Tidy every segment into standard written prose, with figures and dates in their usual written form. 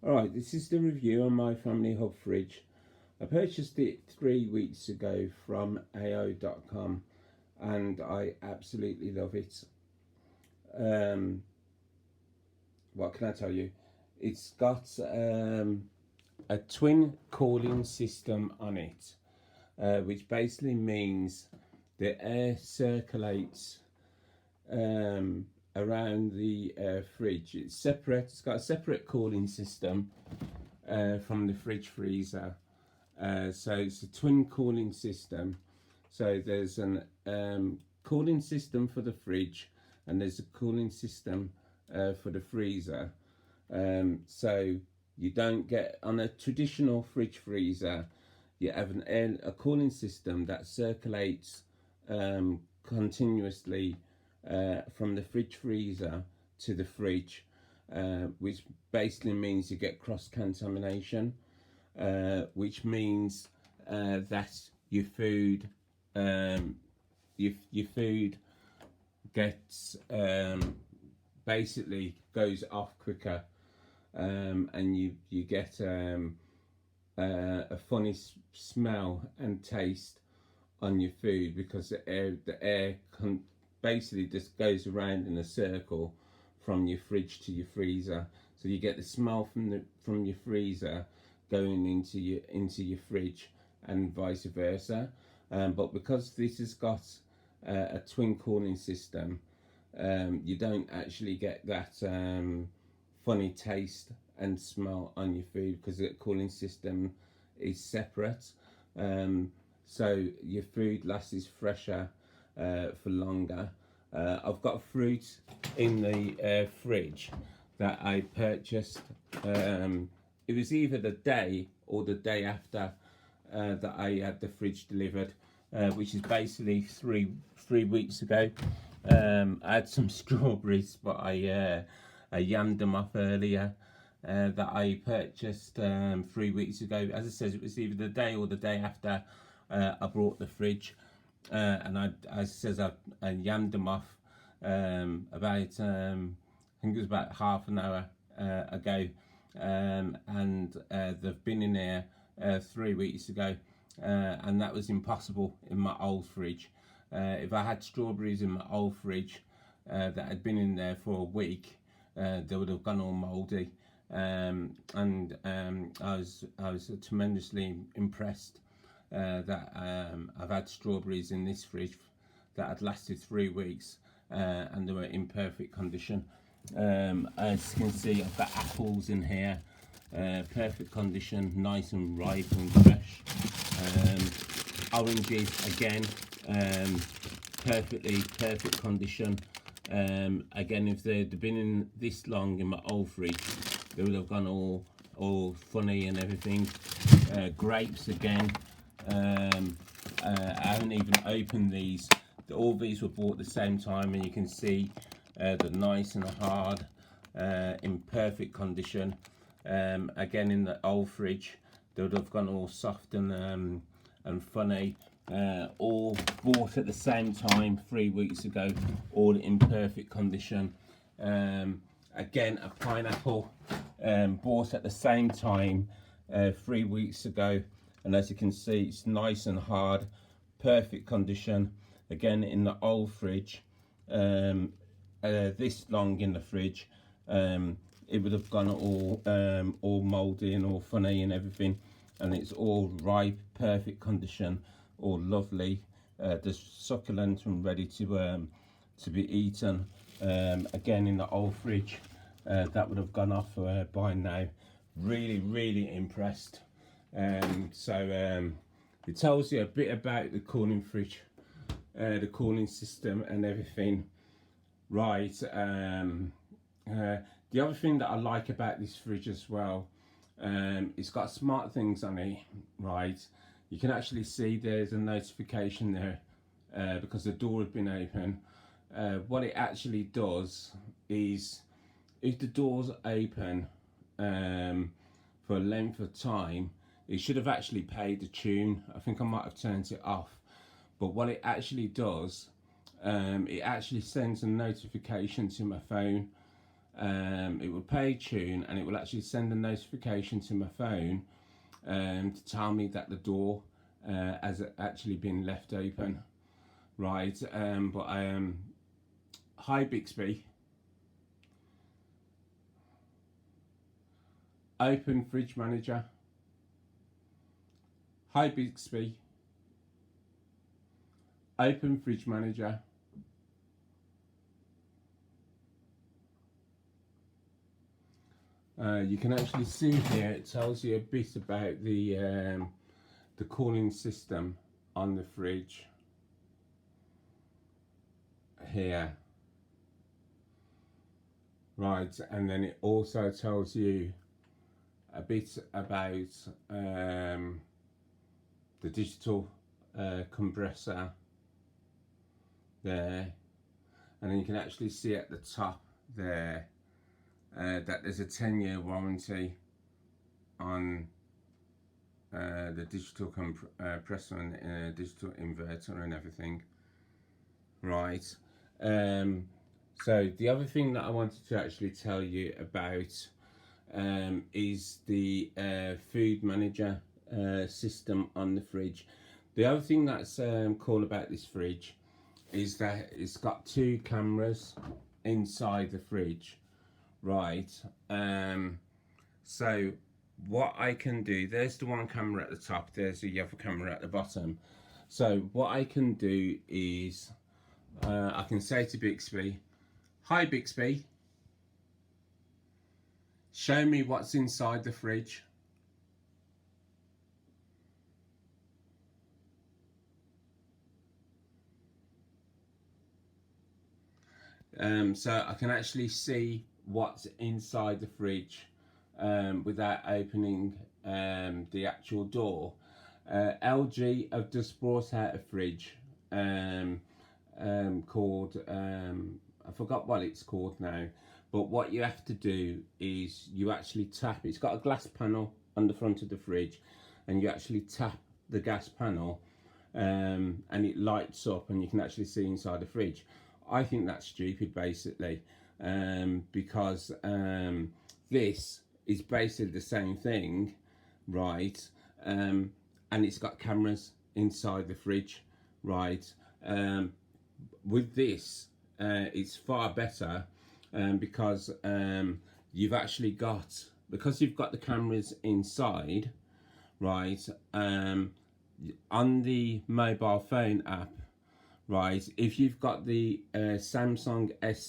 Alright, this is the review on my Family Hub fridge. I purchased it 3 weeks ago from AO.com and I absolutely love it. What can I tell you? It's got a twin cooling system on it, which basically means the air circulates around the fridge. It's separate. It's got a separate cooling system from the fridge freezer. So it's a twin cooling system. So there's an cooling system for the fridge, and there's a cooling system for the freezer. So you don't get on a traditional fridge freezer. You have a cooling system that circulates continuously from the fridge freezer to the fridge, which basically means you get cross contamination, which means that your food your food gets basically goes off quicker, and you get a funny smell and taste on your food, because the air basically just goes around in a circle from your fridge to your freezer. So you get the smell from your freezer going into your fridge, and vice versa. But because this has got a twin cooling system, you don't actually get that funny taste and smell on your food, because the cooling system is separate. So your food lasts fresher for longer. I've got fruit in the fridge that I purchased. It was either the day or the day after that I had the fridge delivered, which is basically three weeks ago. I had some strawberries, but I yammed them off earlier. That I purchased 3 weeks ago. As I said, it was either the day or the day after I brought the fridge, and I yammed them off about I think it was about half an hour ago, and they've been in there 3 weeks ago, and that was impossible in my old fridge. If I had strawberries in my old fridge that had been in there for a week, they would have gone all mouldy. And I was tremendously impressed that I've had strawberries in this fridge that had lasted 3 weeks, and they were in perfect condition. As you can see, I've got apples in here, perfect condition, nice and ripe and fresh. Oranges again, perfect condition. Again, if they'd been in this long in my old fridge, they would have gone all funny and everything. Grapes again. I haven't even opened these. All these were bought at the same time, and you can see they're nice and hard, in perfect condition. Again, in the old fridge, they would have gone all soft and funny. All bought at the same time 3 weeks ago, all in perfect condition. Again, a pineapple, bought at the same time 3 weeks ago, and as you can see, it's nice and hard, perfect condition. Again, in the old fridge, this long in the fridge, it would have gone all mouldy and all funny and everything, and it's all ripe, perfect condition, all lovely, just succulent and ready to be eaten. Again, in the old fridge, that would have gone off by now. Really impressed. So it tells you a bit about the cooling fridge, the cooling system and everything. Right. The other thing that I like about this fridge as well, it's got smart things on it. Right, you can actually see there's a notification there because the door had been open. What it actually does is, if the door's open for a length of time, it should have actually paid the tune. I think I might have turned it off, but what it actually does, it actually sends a notification to my phone, it will play a tune, and it will actually send a notification to my phone to tell me that the door has actually been left open, right? Hi Bixby, open fridge manager. Hi Bixby, open fridge manager. You can actually see here, it tells you a bit about the cooling system on the fridge here, right? And then it also tells you a bit about the digital compressor there, and then you can actually see at the top there that there's a 10-year warranty on the digital compressor and digital inverter and everything, right? So the other thing that I wanted to actually tell you about is the food manager system on the fridge. The other thing that's cool about this fridge is that it's got 2 cameras inside the fridge, right? So what I can do, there's the one camera at the top, there's the other camera at the bottom. So what I can do is I can say to Bixby, hi Bixby, show me what's inside the fridge. So I can actually see what's inside the fridge without opening the actual door. LG have just brought out a fridge called, I forgot what it's called now, but what you have to do is you actually tap, it's got a glass panel on the front of the fridge, and you actually tap the gas panel and it lights up and you can actually see inside the fridge. I think that's stupid, basically, because this is basically the same thing, right? And it's got cameras inside the fridge, right? With this, it's far better because you've actually got, because you've got the cameras inside, right? On the mobile phone app, right, if you've got the Samsung S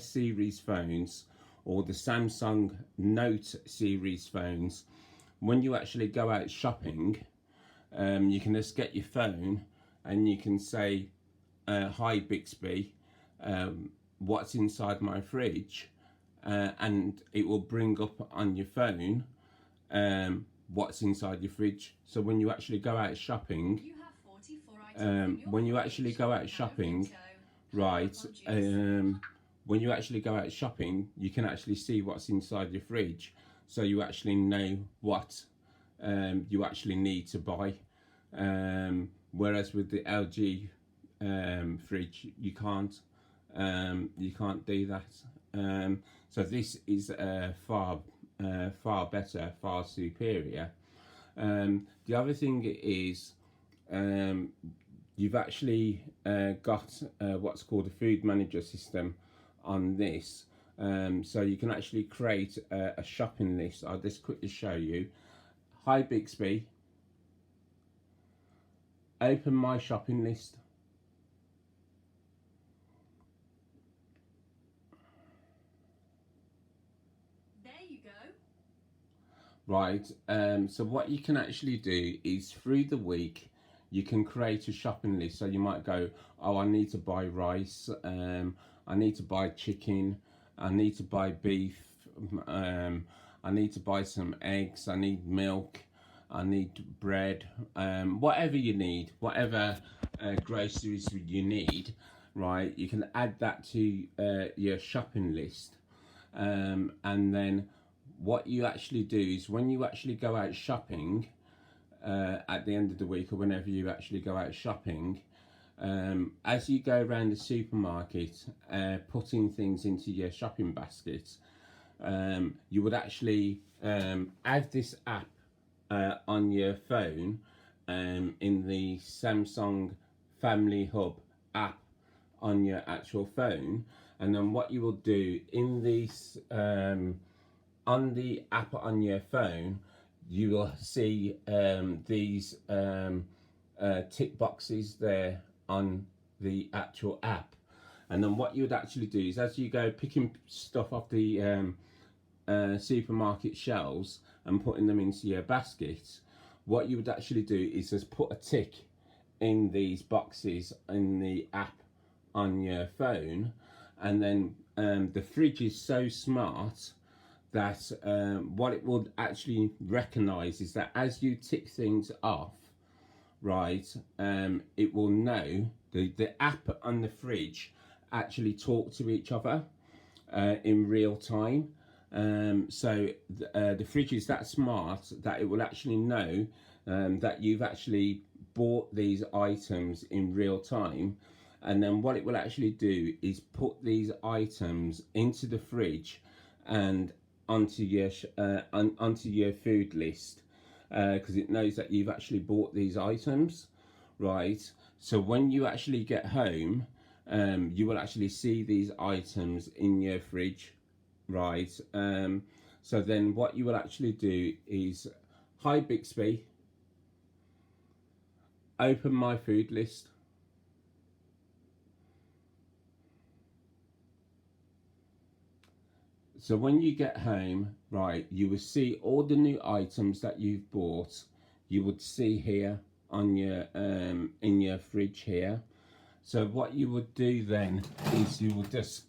series phones or the Samsung Note series phones, when you actually go out shopping, you can just get your phone and you can say, hi Bixby, what's inside my fridge, and it will bring up on your phone what's inside your fridge. So when you actually go out shopping, when you actually go out shopping, right, when you actually go out shopping, you can actually see what's inside your fridge, so you actually know what you actually need to buy. Whereas with the LG fridge, you can't do that. So this is far better, far superior. The other thing is, you've actually got what's called a food manager system on this, so you can actually create a shopping list. I'll just quickly show you. Hi Bixby, open my shopping list. There you go. Right, so what you can actually do is through the week you can create a shopping list. So you might go, oh, I need to buy rice, I need to buy chicken, I need to buy beef, I need to buy some eggs, I need milk, I need bread, whatever you need, whatever groceries you need, right, you can add that to your shopping list. And then what you actually do is when you actually go out shopping at the end of the week, or whenever you actually go out shopping, as you go around the supermarket putting things into your shopping basket, you would actually have this app on your phone, in the Samsung Family Hub app on your actual phone. And then what you will do in this on the app on your phone, you will see these tick boxes there on the actual app. And then what you would actually do is, as you go picking stuff off the supermarket shelves and putting them into your basket, what you would actually do is just put a tick in these boxes in the app on your phone. And then the fridge is so smart that what it would actually recognize is that as you tick things off, right, it will know, the app on the fridge actually talk to each other in real time. So the fridge is that smart that it will actually know that you've actually bought these items in real time. And then what it will actually do is put these items into the fridge and onto your food list, because it knows that you've actually bought these items, right? So when you actually get home, you will actually see these items in your fridge, right? So then what you will actually do is, hi Bixby, open my food list. So when you get home, right, you will see all the new items that you've bought. You would see here on your in your fridge here. So what you would do then is you would just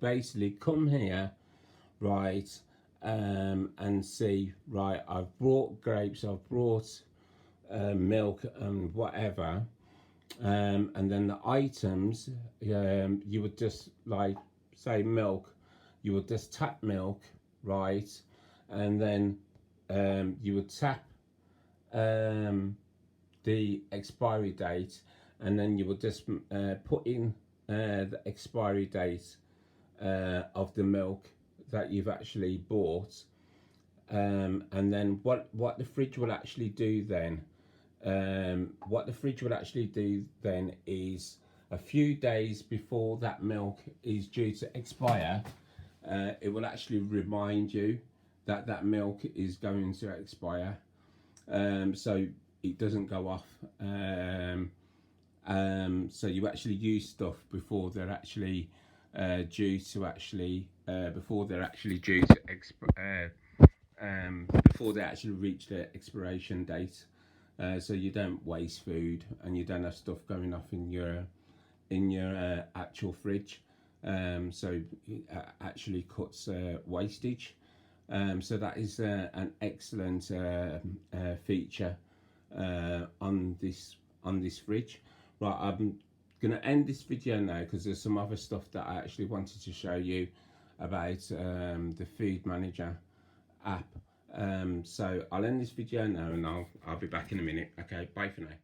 basically come here, right, and see, right, I've brought grapes, I've brought milk and whatever, and then the items, you would just, like, say milk, you would just tap milk, right, and then you would tap the expiry date, and then you would just put in the expiry date of the milk that you've actually bought, and then what the fridge will actually do then, is a few days before that milk is due to expire, it will actually remind you that that milk is going to expire, so it doesn't go off. So you actually use stuff before they're actually before they're actually reach their expiration date, so you don't waste food and you don't have stuff going off in your actual fridge. So it actually cuts wastage. So that is an excellent feature on this fridge. Right, I'm gonna end this video now because there's some other stuff that I actually wanted to show you about the Food Manager app. So I'll end this video now and I'll be back in a minute. Okay, bye for now.